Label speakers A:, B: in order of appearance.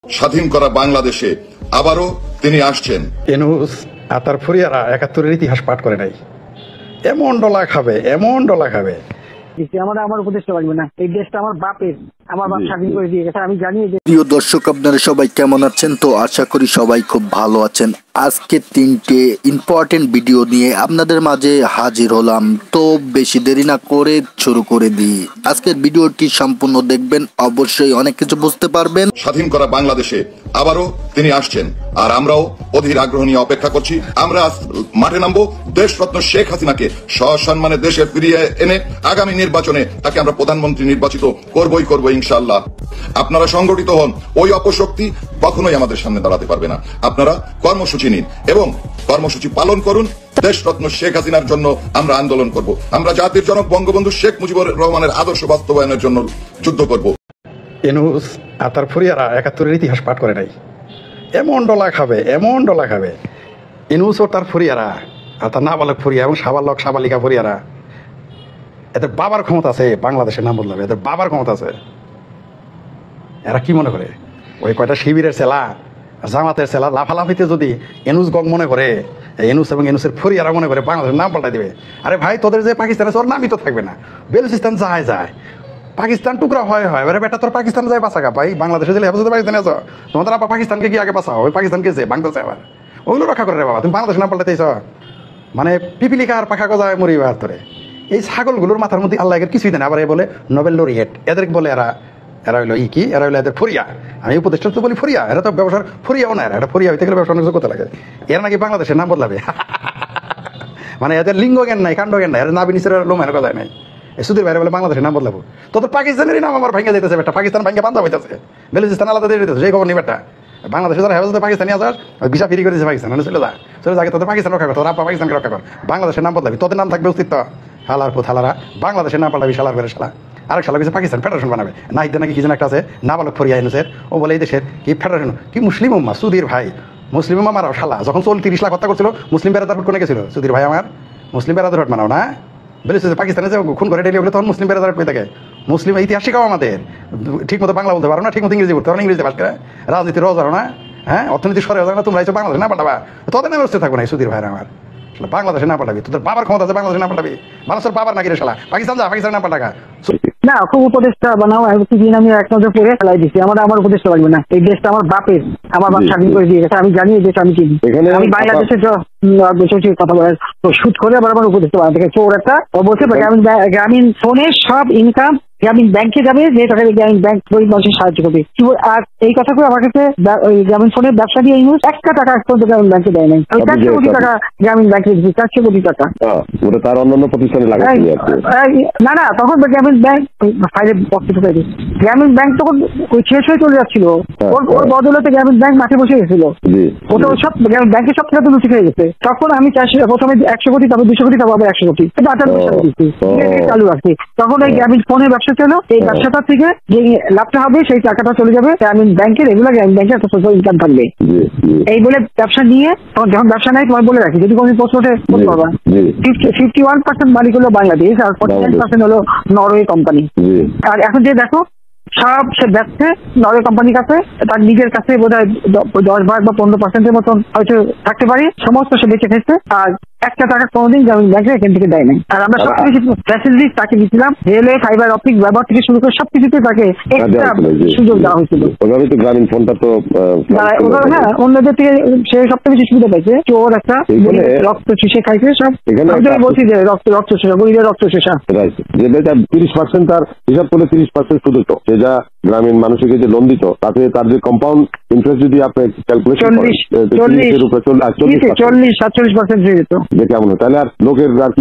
A: স্বাধীন করা বাংলাদেশে আবারও তিনি আসছেন।
B: ইউনূস আর তার ফুরিয়ারা ৭১-এর ইতিহাস পাঠ করে নাই। এমন ডলা খাবে, এমন ডলা খাবে।
C: আমার উপদেশটা লাগবে না, এই দেশটা আমার বাপের, আমার বাপ স্বাধীন করে দিয়ে গেছে। আমি জানি যে
D: প্রিয় দর্শক, আপনারা সবাই কেমন আছেন? তো আশা করি সবাই খুব ভালো আছেন। আজকে 3টে ইম্পর্টেন্ট ভিডিও নিয়ে আপনাদের মাঝে হাজির হলাম। তো বেশি দেরি না করে শুরু করে দিই। আজকের ভিডিওটি সম্পূর্ণ দেখবেন, অবশ্যই অনেক কিছু বুঝতে পারবেন।
A: স্বাধীন করা বাংলাদেশে আবারও তিনি আসছেন, আর আমরাও অধীর আগ্রহ নিয়ে অপেক্ষা করছি। আমরা মাঠে নামবো দেশরত্ন শেখ হাসিনাকে সসম্মানে দেশে ফিরিয়ে এনে আগামী নির্বাচনে তাকে আমরা প্রধানমন্ত্রী নির্বাচিত করবই করব ইনশাআল্লাহ। আপনারা সংগঠিত হন, ওই অপশক্তি কখনোই আমাদের সামনে দাঁড়াতে পারবে না। আপনারা কর্মসূচি নিন এবং কর্মসূচি পালন করুন। দেশরত্ন শেখ হাসিনার জন্য আমরা আন্দোলন করব। আমরা জাতির জনক বঙ্গবন্ধু শেখ মুজিবুর রহমানের আদর্শ বাস্তবায়নের জন্য যুদ্ধ করব।
B: ইউনূস আর তার ফুরিয়ারা ৭১-এর ইতিহাস পাঠ করে নাই। এমন ডলা খাবে, এমন ডলা খাবে। ইউনূস ও তার ফুরিয়ারা আর তার নাবালক ফুরিয়া এবং সাবালক সাবালিকা ফুরিয়ারা, এদের বাবার ক্ষমতা আছে বাংলাদেশের নাম বদলাবে। এদের বাবার ক্ষমতা আছে। এরা কি মনে করে ওই কয়টা শিবিরের সেলা, জামাতের সেলা লাফালাফিতে যদি ইউনূস গং মনে করে, ইউনূস এবং ইউনূসের ফুরিয়ারা মনে করে বাংলাদেশের নাম পাল্টাই দিবে। আরে ভাই, তোদের যে পাকিস্তান আছে ওর নামই তো থাকবে না। বেলুচিস্তান যায় যায়, পাকিস্তান টুকরা হয় এবারে বেটা তোর পাকিস্তান যায় বাঁচা গা ভাই। বাংলাদেশে যে হেফাজতে পাকিস্তানে আছো, তোমাদের আপা পাকিস্তানকে কি আগে বাঁচাও? ওই পাকিস্তানকে যে বাংলাদেশে আবার ওগুলো রক্ষা করে রে বাবা। তুমি বাংলাদেশের নাম পাল্টাইছ মানে পিপিলিকা আর পাখা গজায় মরিবার তোরে। এই ছাগলগুলোর মাথার মধ্যে আল্লাহ এর কিছুই দেয় না। আবার বলে নোবেল লরিয়েট, এদের বলে এরা হইলো কি, এরা হইলো এদের ফরিয়া। আমি উপদেষ্টা তো বলি ফরিয়া, এরা তো ব্যবসার ফরিয়াও না। এটা ফরিয়া হইতে গেলে ব্যবসা অনেক করতে লাগে। এরা নাকি বাংলাদেশের নাম বদলাবে। মানে এদের লিঙ্গ জ্ঞান নাই, কাণ্ড জ্ঞান নাই, এরা নাবি নিচের লোমের কথা নাই। সুধীর ভাইরা বলে বাংলাদেশের নাম বদলাবো। তোদের পাকিস্তানেরই নাম আমার ভাঙ্গা যেতেছে বেটা। পাকিস্তান ভাঙ্গা বান্ধব হইতেছে, বেলুচিস্তান আলাদা দিয়ে দিতেছে। সেই খবর নেই বেটা। বাংলাদেশে যারা হেফাজতে পাকিস্তানি আসার ভিসা ফ্রি করে দিয়েছে পাকিস্তান, চলে যা, চলে যা। তোদের পাকিস্তান রক্ষা কর, তোর আপা পাকিস্তানকে রক্ষা কর। বাংলাদেশের নাম বদলাবি, তোদের নাম থাকবে অস্তিত্ব। হালার পথ হালারা, বাংলাদেশের নাম পাল্টাবি শালার করে শালা। আরেক শালা কিছু পাকিস্তান ফেডারেশন বানাবে। নাহিদে নাকি কি যেন একটা আছে, নাবালক ফরিয়া ইউনূসের। ও বলে এই দেশের কি ফেডারেশন, কি মুসলিম উম্মা। সুধীর ভাই মুসলিম উম্মা মারাও শালা। যখন 30 লাখ হত্যা করছিল, মুসলিম বেড়াদার ভোট কোনে গেছিল? সুধীর ভাই আমার মুসলিম বেড়াদার ভোট মানাও না। বেরিয়েছে পাকিস্তানে যে খুন করে ডেলি ওগুলো তখন মুসলিম বেড়াদার পেয়ে থাকে। মুসলিম ইতিহাস শিখাও আমাদের। ঠিক মতো বাংলা বলতে পারো না, ঠিক মতো ইংরেজি বলতে পারো না, ইংরেজি পাস করে রাজনীতি রোজ না, হ্যাঁ অর্থনীতি সরে না। তোমরা এসে বাংলাদেশে না পাঠাবা, তোদের নামে থাকবো না। সুধীর ভাইরা আমার, বাংলাদেশে না পাঠাবি। তোদের বাবার ক্ষমতা আছে, বাংলাদেশে না পাঠাবি। মানুষের বাবার নাকি রে শালা, পাকিস্তান যা, পাকিস্তান না পাঠাকা।
C: না, খুব উপদেশটা বানাও। আমি এক নজর পড়ে ফেলাই দিচ্ছি। আমার উপদেশটা লাগবে না, এই দেশটা আমার বাপের, আমার বাপ স্বাধীন করে দিয়ে গেছে। আমি জানি এই দেশ আমি কি। আমি বাংলাদেশের কথা বলে শুট করে আবার আমার উপদেশটা বানাতে গেছে। ওর একটা বলছে গ্রামীণ ফোনের সব ইনকাম গ্রামীণ ব্যাংকে যাবে, যে টাকা গ্রামীণ ব্যাংক গরিব মানুষের সাহায্য করবে। আর এই কথা করে আমার কাছে ওই গ্রামীণ ফোনের ব্যবসা দিয়ে ইউজ 1 টাকা পর্যন্ত গ্রামীণ ব্যাংকে দেয় নাই। 400 কোটি টাকা গ্রামীণ ব্যাংকে দিচ্ছি, 400 কোটি টাকা।
E: ওটা তার অন্যান্য প্রতিষ্ঠানে লাগাচ্ছি।
C: না, তখন গ্রামীণ ব্যাংক ফাইলে বক্তব্য পেয়েছে। গ্রামীণ ব্যাংক তখন ওই শেষ হয়ে চলে যাচ্ছিল। ওর বদলতে গ্রামীণ ব্যাংক মাঠে বসে গেছিল। ওটা সব গ্রামীণ ব্যাংকের সব টাকা তো লুচি হয়ে গেছে। তখন আমি প্রথমে 100 কোটি, তারপর 200 কোটি, তারপর আবার 100 কোটি চালু রাখছি। তখন ওই গ্রামীণ ফোনের ব্যবসা ছিল। এই ব্যবসাটা থেকে যে লাভটা হবে সেই টাকাটা চলে যাবে গ্রামীণ ব্যাংকের, এগুলো গ্রামীণ ব্যাংকের একটা সোশ্যাল ইনকাম থাকবে। এই বলে ব্যবসা নিয়ে তখন যখন ব্যবসা নেয় তোমার বলে রাখি, যদি কোনো প্রশ্ন ওঠে বলতে পারবা। 51% মালিক হলো বাংলাদেশ আর 49% হলো নরওয়ে কোম্পানি। আর এখন যে দেখো সব সে ব্যবসা নরওয়ে কোম্পানির কাছে, তার নিজের কাছে বোধহয় 10% বা 15% মতন হয়তো থাকতে পারে। সমস্ত সে বেঁচে খেয়েছে। আর 1 টাকা কোনোদিন গ্রামীণ ব্যাংকে এখান থেকে দেয় নাই। আর আমরা সবকিছু ফ্যাসিলিটি তাকে দিচ্ছিলাম। রেলওয়ে, ফাইবার অপটিক ব্যবহার থেকে শুরু করে সবকিছুতে তাকে এক্সট্রা সুযোগ দেওয়া হয়েছিল।
E: ওইভাবে তো গ্রামীণ ফোনটা তো
C: হ্যাঁ অন্যদের থেকে সে সবথেকে বেশি সুবিধা পাইছে। চোর একটা রক্ত চুষে খাইছে সব। বলছি যে রক্ত চুষা, গরিবের রক্ত চুষা।
E: 30% তার হিসাব করলে 30% সুদ হতো। সে যা গ্রামীণ মানুষকে যে লোন দিত, তাতে তার যে কম্পাউন্ড ইন্টারেস্ট যদি আপনি ক্যালকুলেশন করেন 40-47% হয়ে যেত। যে কেমন, তাহলে আর লোকের আর কি